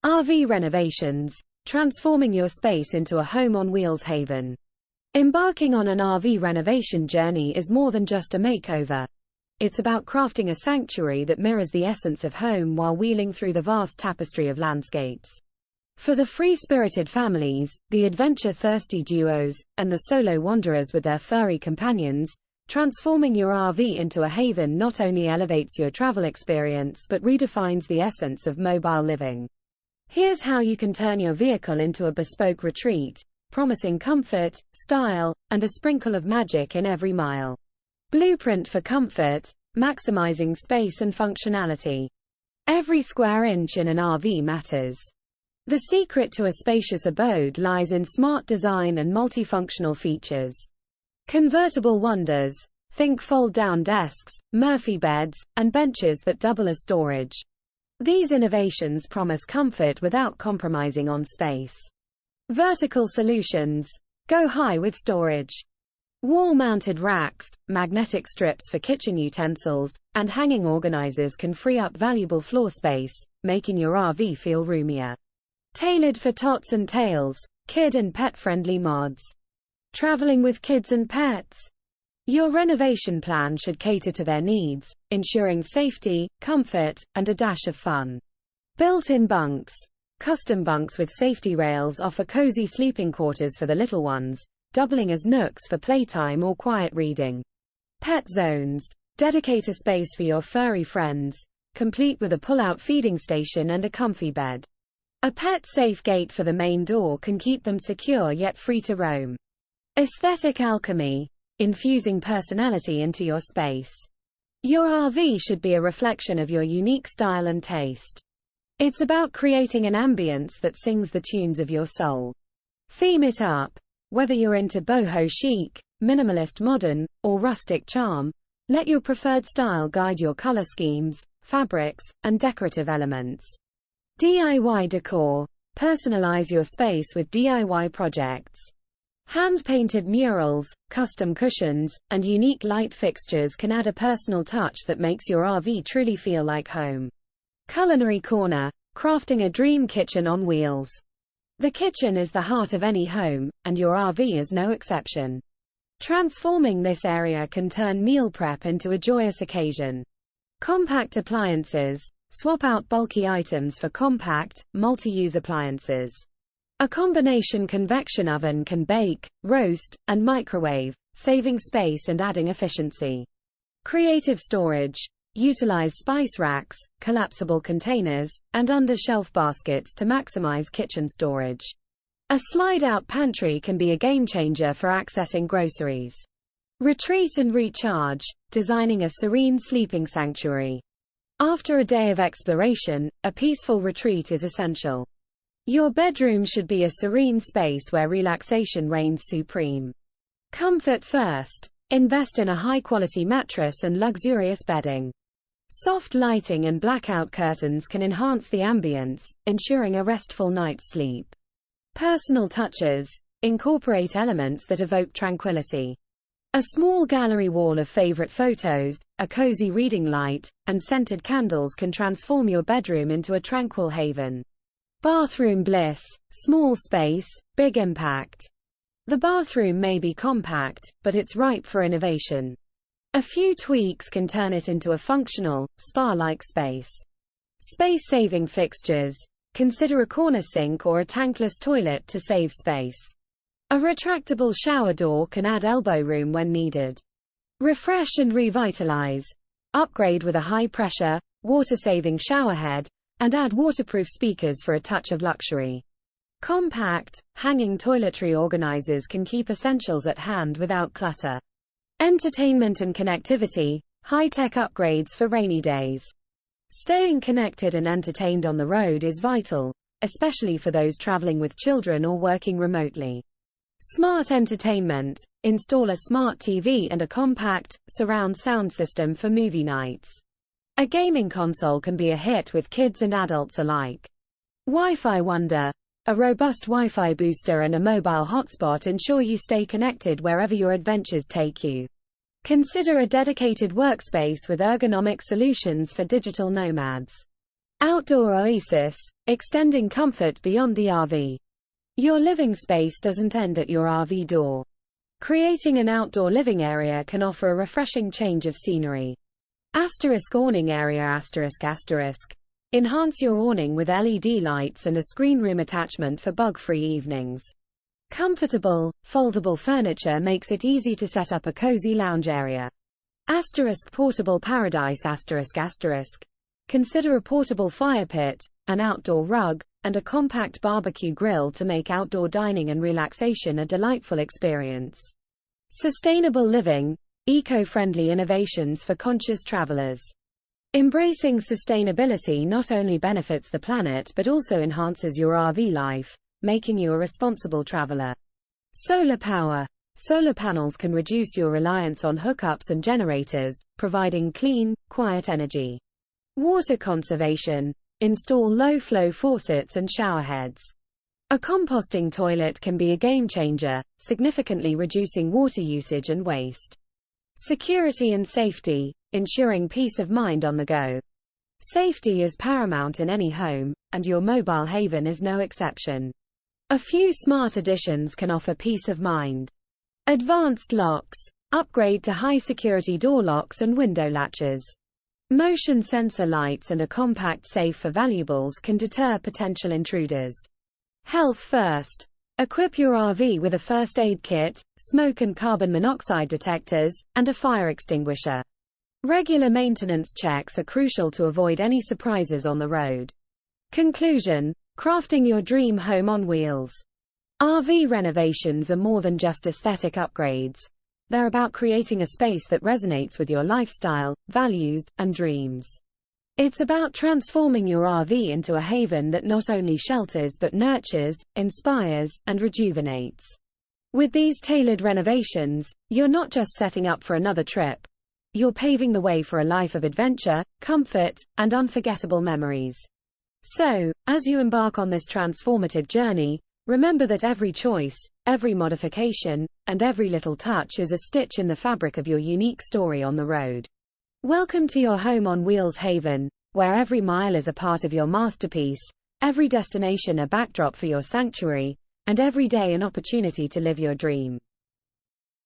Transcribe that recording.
RV Renovations, transforming your space into a home on wheels haven. Embarking on an RV renovation journey is more than just a makeover. It's about crafting a sanctuary that mirrors the essence of home while wheeling through the vast tapestry of landscapes. For the free-spirited families, the adventure-thirsty duos, and the solo wanderers with their furry companions, transforming your RV into a haven not only elevates your travel experience but redefines the essence of mobile living. Here's how you can turn your vehicle into a bespoke retreat, promising comfort, style, and a sprinkle of magic in every mile. Blueprint for comfort, maximizing space and functionality. Every square inch in an RV matters. The secret to a spacious abode lies in smart design and multifunctional features. Convertible wonders. Think fold-down desks, Murphy beds, and benches that double as storage. These innovations promise comfort without compromising on space. Vertical solutions. Go high with storage. Wall-mounted racks, magnetic strips for kitchen utensils, and hanging organizers can free up valuable floor space, making your RV feel roomier. Tailored for tots and tails, kid and pet-friendly mods. Traveling with kids and pets? Your renovation plan should cater to their needs, ensuring safety, comfort, and a dash of fun. Built-in bunks. Custom bunks with safety rails offer cozy sleeping quarters for the little ones, doubling as nooks for playtime or quiet reading. Pet zones. Dedicate a space for your furry friends, complete with a pull-out feeding station and a comfy bed. A pet-safe gate for the main door can keep them secure yet free to roam. Aesthetic alchemy. Infusing personality into your space. Your RV should be a reflection of your unique style and taste. It's about creating an ambience that sings the tunes of your soul. Theme it up. Whether you're into boho chic, minimalist modern, or rustic charm, let your preferred style guide your color schemes, fabrics, and decorative elements. DIY decor. Personalize your space with DIY projects. Hand-painted murals, custom cushions, and unique light fixtures can add a personal touch that makes your RV truly feel like home. Culinary corner. Crafting a dream kitchen on wheels. The kitchen is the heart of any home, and your RV is no exception. Transforming this area can turn meal prep into a joyous occasion. Compact appliances. Swap out bulky items for compact, multi-use appliances. A combination convection oven can bake, roast, and microwave, saving space and adding efficiency. Creative storage. Utilize spice racks, collapsible containers, and under-shelf baskets to maximize kitchen storage. A slide-out pantry can be a game-changer for accessing groceries. Retreat and recharge. Designing a serene sleeping sanctuary. After a day of exploration, a peaceful retreat is essential. Your bedroom should be a serene space where relaxation reigns supreme. Comfort first. Invest in a high-quality mattress and luxurious bedding. Soft lighting and blackout curtains can enhance the ambience, ensuring a restful night's sleep. Personal touches. Incorporate elements that evoke tranquility. A small gallery wall of favorite photos, a cozy reading light, and scented candles can transform your bedroom into a tranquil haven. Bathroom bliss. Small space, big impact. The bathroom may be compact, but it's ripe for innovation. A few tweaks can turn it into a functional, spa-like space. Space-saving fixtures. Consider a corner sink or a tankless toilet to save space. A retractable shower door can add elbow room when needed. Refresh and revitalize. Upgrade with a high-pressure, water-saving showerhead, and add waterproof speakers for a touch of luxury. Compact, hanging toiletry organizers can keep essentials at hand without clutter. Entertainment and connectivity. High-tech upgrades for rainy days. Staying connected and entertained on the road is vital, especially for those traveling with children or working remotely. Smart entertainment. Install a smart TV and a compact, surround sound system for movie nights. A gaming console can be a hit with kids and adults alike. Wi-Fi wonder. A robust Wi-Fi booster and a mobile hotspot ensure you stay connected wherever your adventures take you. Consider a dedicated workspace with ergonomic solutions for digital nomads. Outdoor oasis, extending comfort beyond the RV. Your living space doesn't end at your RV door. Creating an outdoor living area can offer a refreshing change of scenery. Awning area ***. Enhance your awning with LED lights and a screen room attachment for bug-free evenings. Comfortable, foldable furniture makes it easy to set up a cozy lounge area. Portable paradise ***. Consider a portable fire pit, an outdoor rug, and a compact barbecue grill to make outdoor dining and relaxation a delightful experience. Sustainable living, eco-friendly innovations for conscious travelers. Embracing sustainability not only benefits the planet but also enhances your RV life, making you a responsible traveler. Solar power. Solar panels can reduce your reliance on hookups and generators, providing clean, quiet energy. Water conservation. Install low-flow faucets and showerheads. A composting toilet can be a game-changer, significantly reducing water usage and waste. Security and safety, ensuring peace of mind on the go. Safety is paramount in any home, and your mobile haven is no exception. A few smart additions can offer peace of mind. Advanced locks. Upgrade to high-security door locks and window latches. Motion sensor lights and a compact safe for valuables can deter potential intruders. Health first. Equip your RV with a first aid kit, smoke and carbon monoxide detectors, and a fire extinguisher. Regular maintenance checks are crucial to avoid any surprises on the road. Conclusion: crafting your dream home on wheels. RV renovations are more than just aesthetic upgrades. They're about creating a space that resonates with your lifestyle, values, and dreams. It's about transforming your RV into a haven that not only shelters but nurtures, inspires, and rejuvenates. With these tailored renovations, you're not just setting up for another trip. You're paving the way for a life of adventure, comfort, and unforgettable memories. So, as you embark on this transformative journey, remember that every choice, every modification, and every little touch is a stitch in the fabric of your unique story on the road. Welcome to your home on wheels haven, where every mile is a part of your masterpiece, every destination a backdrop for your sanctuary, and every day an opportunity to live your dream.